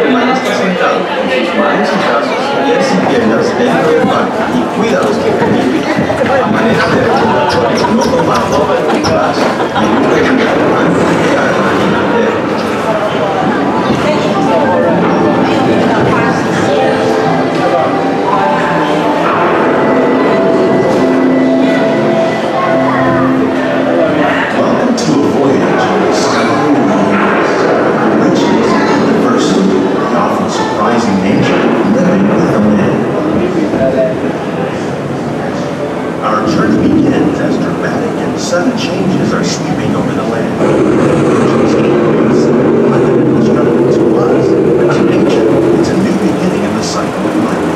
Permanezca sentado con sus manos y brazos, pies y piernas dentro del banco y cuídalos que limpios, a manera de recordatorio no tomar ropa de clase y nunca llegar antes de llegar a la nivel. Welcome to a voyage of discovery and riches, diversity, and often surprising nature living with the land. Our journey begins as dramatic and sudden changes are sweeping over the land. To us, to nature, it's a new beginning in the cycle of life.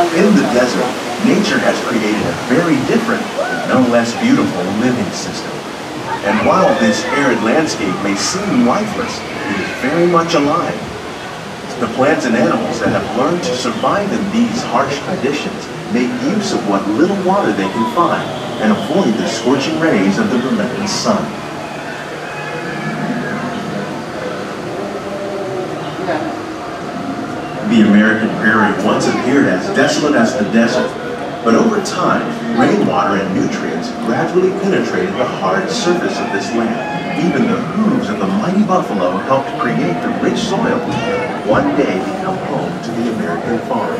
In the desert, nature has created a very different, no less beautiful living system. And while this arid landscape may seem lifeless, it is very much alive. The plants and animals that have learned to survive in these harsh conditions make use of what little water they can find and avoid the scorching rays of the relentless sun. The American prairie once appeared as desolate as the desert, but over time, rainwater and nutrients gradually penetrated the hard surface of this land. Even the hooves of the mighty buffalo helped create the rich soil that one day become home to the American farm.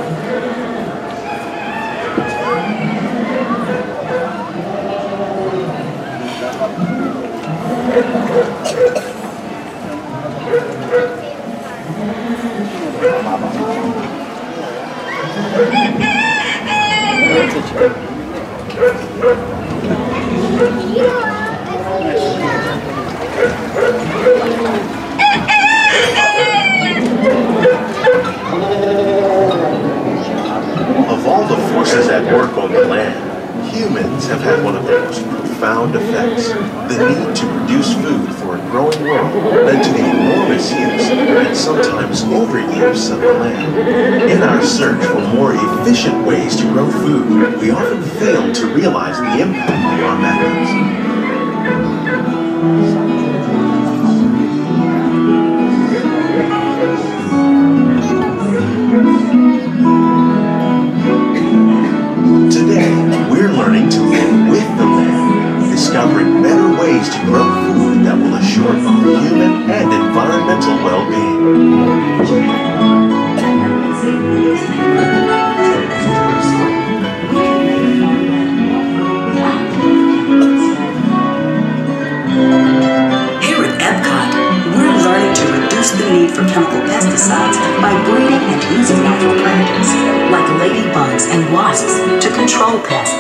Of all the forces at work on the land, humans have had one of the most profound effects. The need to produce food for a growing world led to the enormous use and sometimes overuse of the land. In our search for more efficient ways to grow food, we often fail to realize the impact of our methods. Today, we're learning to live with the land, discovering better ways to grow food that will assure both human and environmental well-being. Here at EPCOT, we're learning to reduce the need for chemical pesticides pesticides by breeding and using natural predators, like ladybugs and wasps, to control pests.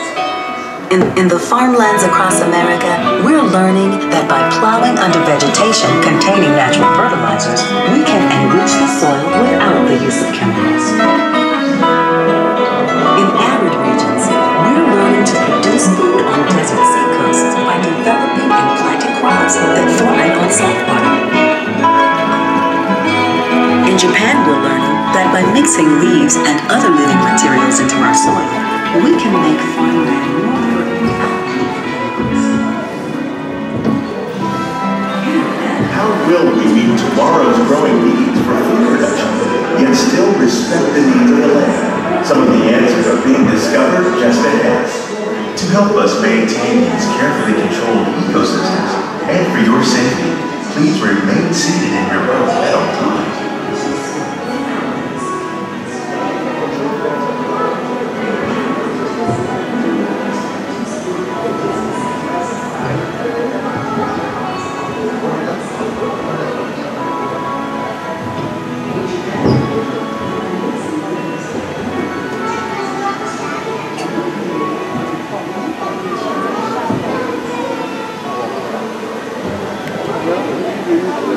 In the farmlands across America, we're learning that by plowing under vegetation containing natural fertilizers, we can enrich the soil without the use of chemicals. In arid regions, we're learning to produce food on desert seacoasts by developing and planting crops that thrive on salt water. In Japan, we're learning that by mixing leaves and other living materials into our soil, we can make farmland more fertile. How will we meet tomorrow's growing needs for food production, yet still respect the needs of the land? Some of the answers are being discovered just ahead. To help us maintain these carefully controlled ecosystems, and for your safety, please remain seated in your boat at all times.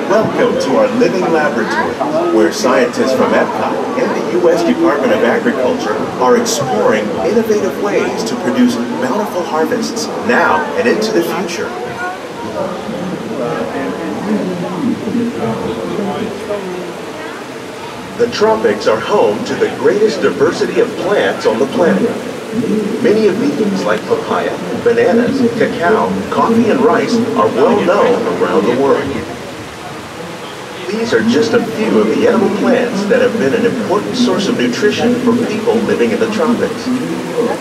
Welcome to our living laboratory, where scientists from EPCOT and the U.S. Department of Agriculture are exploring innovative ways to produce bountiful harvests now and into the future. The tropics are home to the greatest diversity of plants on the planet. Many of these, like papaya, bananas, cacao, coffee, and rice, are well known around the world. These are just a few of the edible plants that have been an important source of nutrition for people living in the tropics.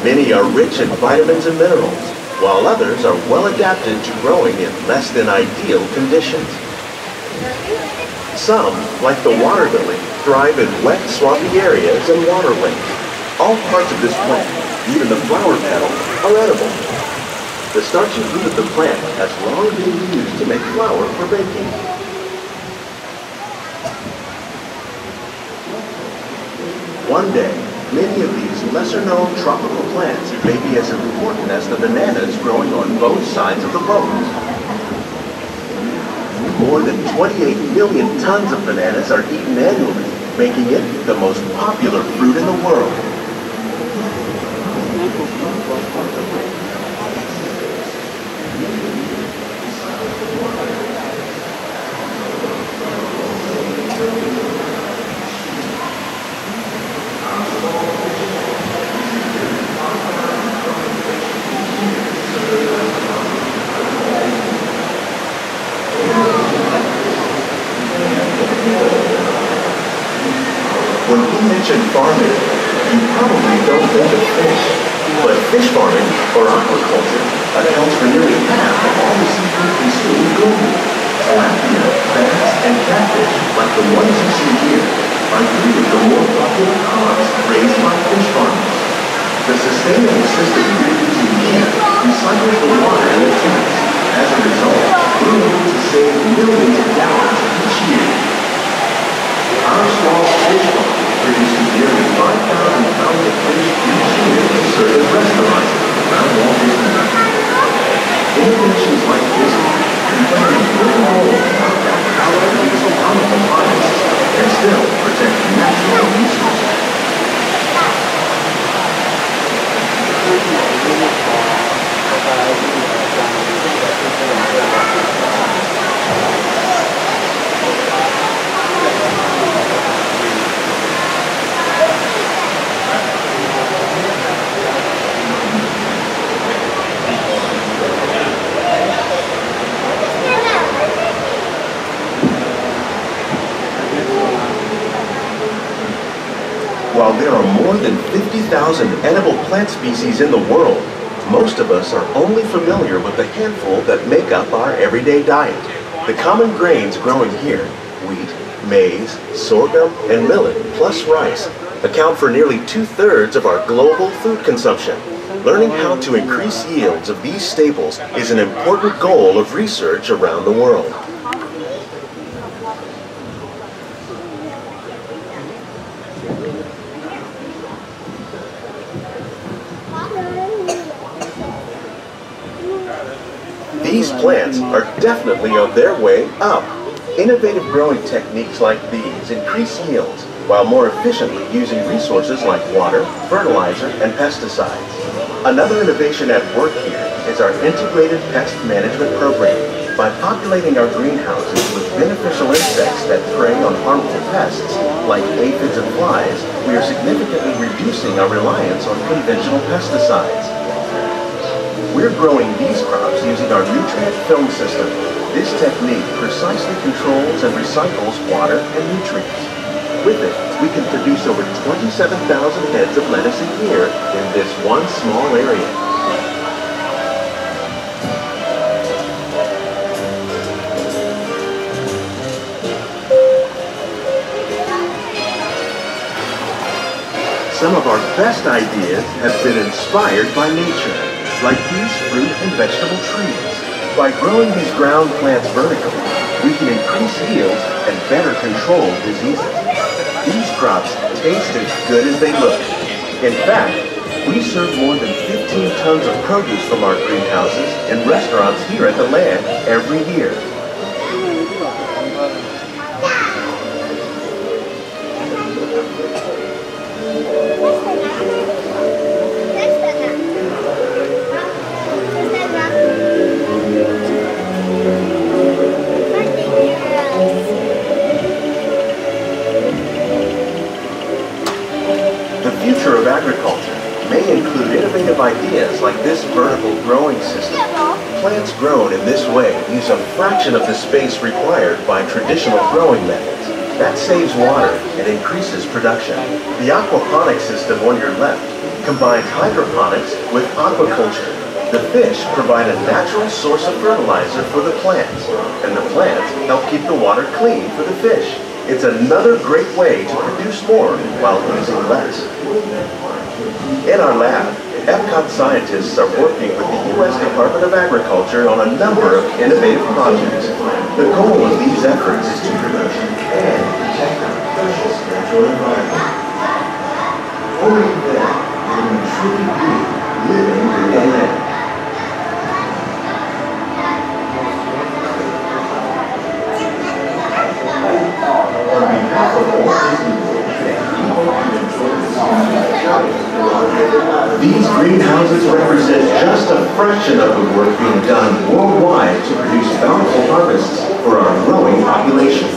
Many are rich in vitamins and minerals, while others are well adapted to growing in less than ideal conditions. Some, like the water lily, thrive in wet, swampy areas and water lanes. All parts of this plant, even the flower petals, are edible. The starchy root of the plant has long been used to make flour for baking. One day, many of these lesser-known tropical plants may be as important as the bananas growing on both sides of the boat. More than 28 million tons of bananas are eaten annually, making it the most popular fruit in the world. When we mention farming, you probably don't think of fish. But fish farming, or aquaculture, accounts for nearly half of all the seafood consumed globally. Tilapia, bass, and catfish, like the ones you see here, are three of the more popular crops raised by fish farmers. The sustainable system we're using here recycles the water in the tanks. As a result, we're able to save millions of gallons each year. Our small fish farm produces nearly 5,000 pounds of fish each year to serve as restaurants around Walt Disney. Innovations like this can play an important role in how to produce bountiful harvests and still protect natural resources. While there are more than 50,000 edible plant species in the world, most of us are only familiar with the handful that make up our everyday diet. The common grains growing here, wheat, maize, sorghum, and millet, plus rice, account for nearly 2/3 of our global food consumption. Learning how to increase yields of these staples is an important goal of research around the world. These plants are definitely on their way up. Innovative growing techniques like these increase yields while more efficiently using resources like water, fertilizer, and pesticides. Another innovation at work here is our integrated pest management program. By populating our greenhouses with beneficial insects that prey on harmful pests, like aphids and flies, we are significantly reducing our reliance on conventional pesticides. We're growing these crops using our nutrient film system. This technique precisely controls and recycles water and nutrients. With it, we can produce over 27,000 heads of lettuce a year in this one small area. Some of our best ideas have been inspired by nature, like these fruit and vegetable trees. By growing these ground plants vertically, we can increase yields and better control diseases. These crops taste as good as they look. In fact, we serve more than 15 tons of produce from our greenhouses in restaurants here at the land every year. The future of agriculture may include innovative ideas like this vertical growing system. Plants grown in this way use a fraction of the space required by traditional growing methods. That saves water and increases production. The aquaponics system on your left combines hydroponics with aquaculture. The fish provide a natural source of fertilizer for the plants, and the plants help keep the water clean for the fish. It's another great way to produce more while using less. In our lab, EPCOT scientists are working with the U.S. Department of Agriculture on a number of innovative projects. The goal of these efforts is to produce and protect our precious natural environment. Only then will we truly be living in the land. On behalf of all these greenhouses represent just a fraction of the work being done worldwide to produce bountiful harvests for our growing population.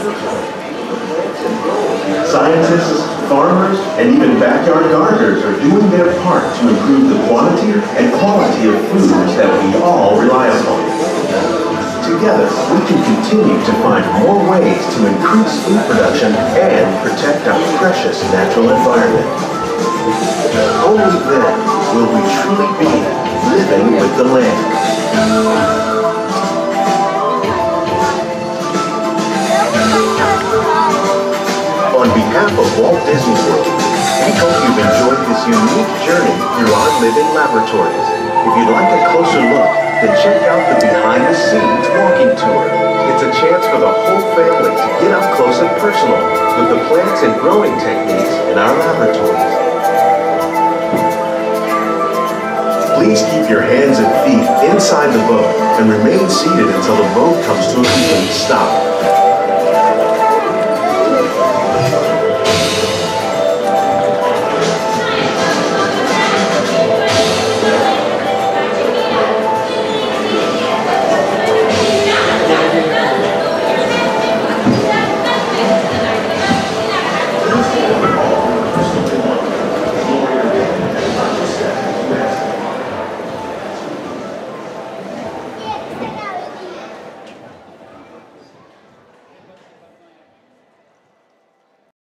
Scientists, farmers, and even backyard gardeners are doing their part to improve the quantity and quality of foods that we all rely upon. Together, we can continue to find more ways to increase food production and protect our precious natural environment. Only then will we truly be living with the land. On behalf of Walt Disney World, we hope you've enjoyed this unique journey through our living laboratories. If you'd like a closer look, then check out the behind-the-scenes walking tour. It's a chance for the whole family to get up close and personal with the plants and growing techniques in our laboratories. Please keep your hands and feet inside the boat and remain seated until the boat comes to a complete stop.